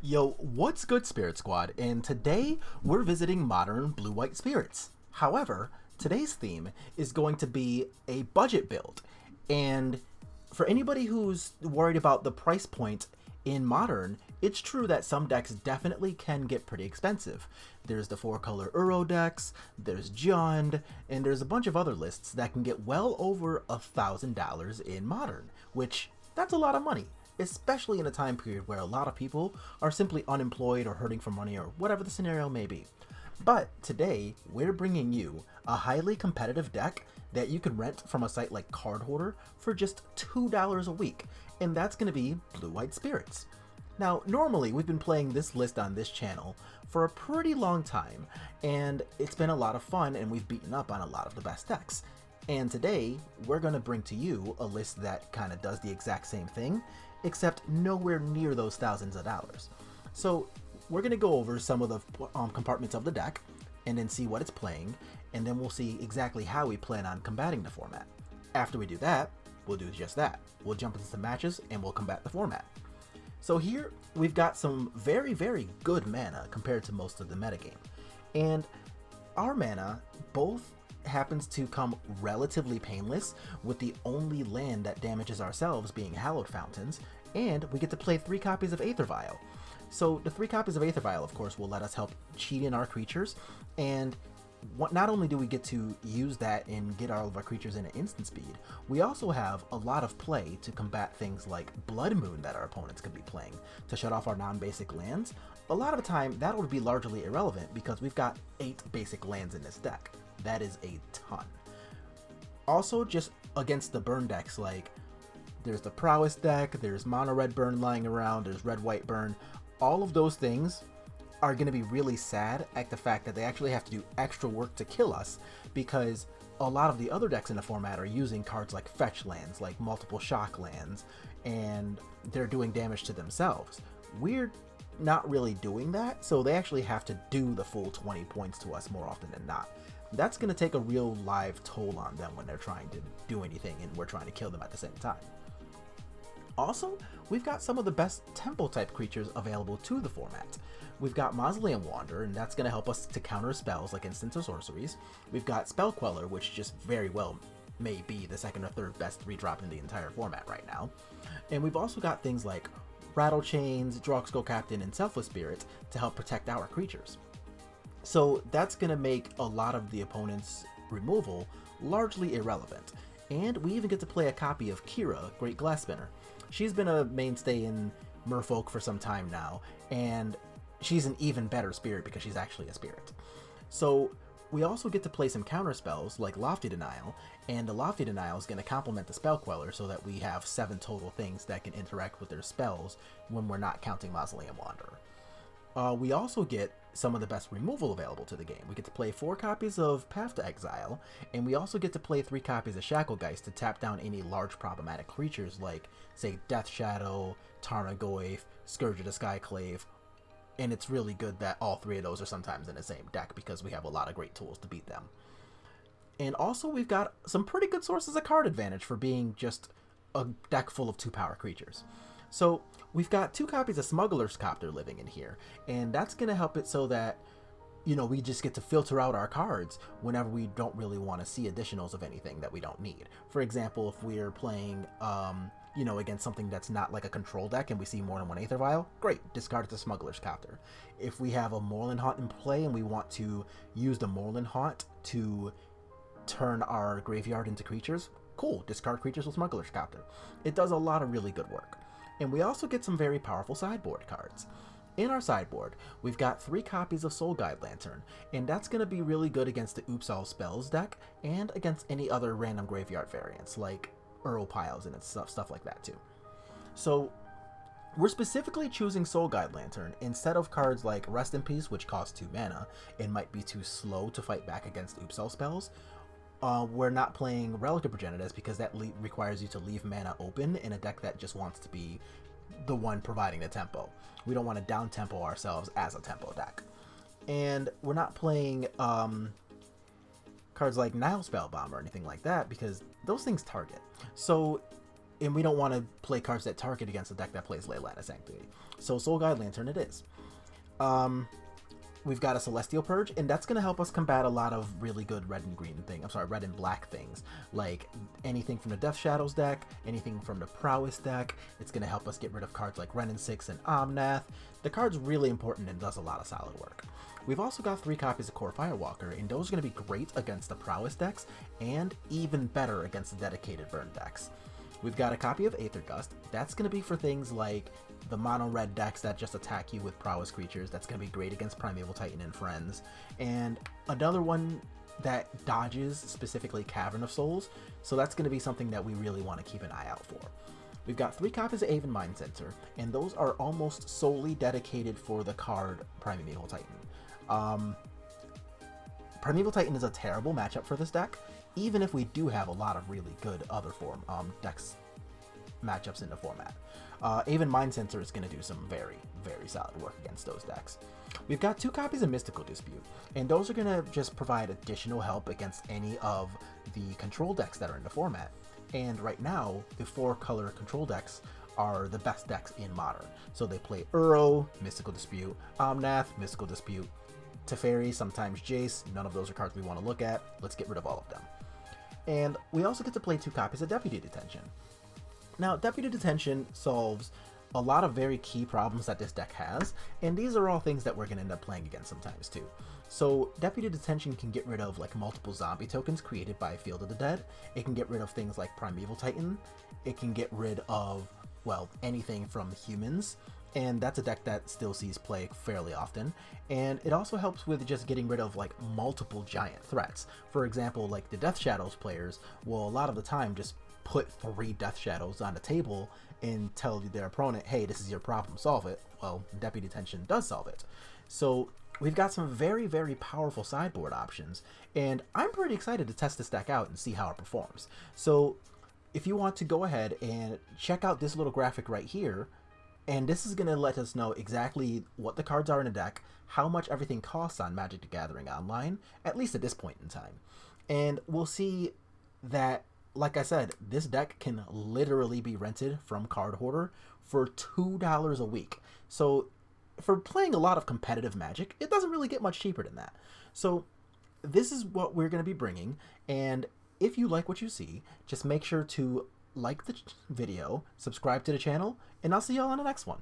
Yo, what's good, Spirit Squad? And today we're visiting modern blue-white spirits. However, today's theme is going to be a budget build. And for anybody who's worried about the price point in modern, it's true that some decks definitely can get pretty expensive. There's the four-color Uro decks, there's Jund, and there's a bunch of other lists that can get well over $1,000 in modern, which that's a lot of money, especially in a time period where a lot of people are simply unemployed or hurting for money or whatever the scenario may be. But today, we're bringing you a highly competitive deck that you can rent from a site like Cardhoarder for just $2 a week, and that's going to be Blue-White Spirits. Now, normally we've been playing this list on this channel for a pretty long time, and it's been a lot of fun and we've beaten up on a lot of the best decks. And today, we're going to bring to you a list that kind of does the exact same thing, except nowhere near those thousands of dollars. So we're going to go over some of the compartments of the deck, and then see what it's playing, and then we'll see exactly how we plan on combating the format. After we do that, we'll do just that. We'll jump into some matches, and we'll combat the format. So here, we've got some very, very good mana compared to most of the metagame. And our mana both happens to come relatively painless, with the only land that damages ourselves being Hallowed Fountains, and we get to play 3 copies of Aether Vial. So the 3 copies of Aether Vial, of course, will let us help cheat in our creatures, and not only do we get to use that and get all of our creatures in at instant speed, we also have a lot of play to combat things like Blood Moon that our opponents could be playing to shut off our non-basic lands. A lot of the time, that would be largely irrelevant because we've got 8 basic lands in this deck. That is a ton. Also, just against the burn decks, like there's the Prowess deck, there's Mono Red Burn lying around, there's Red White Burn. All of those things are going to be really sad at the fact that they actually have to do extra work to kill us, because a lot of the other decks in the format are using cards like fetch lands, like multiple shock lands, and they're doing damage to themselves. We're not really doing that, so they actually have to do the full 20 points to us more often than not. That's going to take a real live toll on them when they're trying to do anything and we're trying to kill them at the same time. Also, we've got some of the best tempo type creatures available to the format. We've got Mausoleum Wanderer, and that's going to help us to counter spells like instants or sorceries. We've got Spell Queller, which just very well may be the second or third best 3-drop in the entire format right now. And we've also got things like Rattle Chains, Drogskull Captain, and Selfless Spirit to help protect our creatures. So that's going to make a lot of the opponent's removal largely irrelevant. And we even get to play a copy of Kira, Great Glass Spinner. She's been a mainstay in Merfolk for some time now, and she's an even better spirit because she's actually a spirit. So we also get to play some counter spells like Lofty Denial, and the Lofty Denial is going to complement the Spell Queller so that we have 7 total things that can interact with their spells when we're not counting Mausoleum Wanderer. We also get some of the best removal available to the game. We get to play 4 copies of Path to Exile, and we also get to play 3 copies of Shacklegeist to tap down any large problematic creatures like, say, Death Shadow, Tarmogoyf, Scourge of the Skyclave, and it's really good that all 3 of those are sometimes in the same deck because we have a lot of great tools to beat them. And also we've got some pretty good sources of card advantage for being just a deck full of 2-power creatures. So we've got 2 copies of Smuggler's Copter living in here, and that's going to help it so that, you know, we just get to filter out our cards whenever we don't really want to see additionals of anything that we don't need. For example, if we're playing, you know, against something that's not like a control deck and we see more than 1 Aether Vial, great, discard it to Smuggler's Copter. If we have a Moorland Haunt in play and we want to use the Moorland Haunt to turn our graveyard into creatures, cool, discard creatures with Smuggler's Copter. It does a lot of really good work. And we also get some very powerful sideboard cards. In our sideboard, we've got 3 copies of Soul Guide Lantern, and that's going to be really good against the Oops All Spells deck, and against any other random graveyard variants, like Uro Piles and stuff like that too. So, we're specifically choosing Soul Guide Lantern instead of cards like Rest in Peace, which cost 2 mana, and might be too slow to fight back against Oops All Spells. We're not playing Relic of Progenitus because that requires you to leave mana open in a deck that just wants to be the one providing the tempo. We don't want to down tempo ourselves as a tempo deck. And we're not playing cards like Nile Spellbomb or anything like that because those things target. So and we don't want to play cards that target against a deck that plays Leyline Sanctity. So Soul Guide Lantern it is. We've got a Celestial Purge, and that's going to help us combat a lot of really good red and green things. I'm sorry, red and black things. Like anything from the Death Shadows deck, anything from the Prowess deck. It's going to help us get rid of cards like Renin 6 and Omnath. The card's really important and does a lot of solid work. We've also got 3 copies of Core Firewalker, and those are going to be great against the Prowess decks, and even better against the dedicated burn decks. We've got a copy of Aether Gust. That's going to be for things like the mono red decks that just attack you with prowess creatures. That's going to be great against Primeval Titan and friends. And another one that dodges specifically Cavern of Souls, so that's going to be something that we really want to keep an eye out for. We've got 3 copies of Aven Mind Sensor, and those are almost solely dedicated for the card Primeval Titan. Primeval Titan is a terrible matchup for this deck, even if we do have a lot of really good other decks matchups in the format. Aven Mind Sensor is going to do some very, very solid work against those decks. We've got 2 copies of Mystical Dispute, and those are going to just provide additional help against any of the control decks that are in the format. And right now, the 4-color control decks are the best decks in Modern. So they play Uro, Mystical Dispute, Omnath, Mystical Dispute, Teferi, sometimes Jace. None of those are cards we want to look at. Let's get rid of all of them. And we also get to play 2 copies of Deputy Detention. Now, Deputy Detention solves a lot of very key problems that this deck has, and these are all things that we're going to end up playing against sometimes too. So Deputy Detention can get rid of like multiple zombie tokens created by Field of the Dead. It can get rid of things like Primeval Titan. It can get rid of, well, anything from humans, and that's a deck that still sees play fairly often. And it also helps with just getting rid of like multiple giant threats. For example, like the Death Shadows players will a lot of the time just put 3 Death Shadows on the table and tell their opponent, hey, this is your problem, solve it. Well, Deputy Detention does solve it. So we've got some very, very powerful sideboard options, and I'm pretty excited to test this deck out and see how it performs. So if you want to go ahead and check out this little graphic right here, and this is going to let us know exactly what the cards are in a deck, how much everything costs on Magic the Gathering Online, at least at this point in time. And we'll see that, like I said, this deck can literally be rented from Cardhoarder for $2 a week. So for playing a lot of competitive Magic, it doesn't really get much cheaper than that. So this is what we're going to be bringing, and if you like what you see, just make sure to like the video, subscribe to the channel, and I'll see y'all on the next one.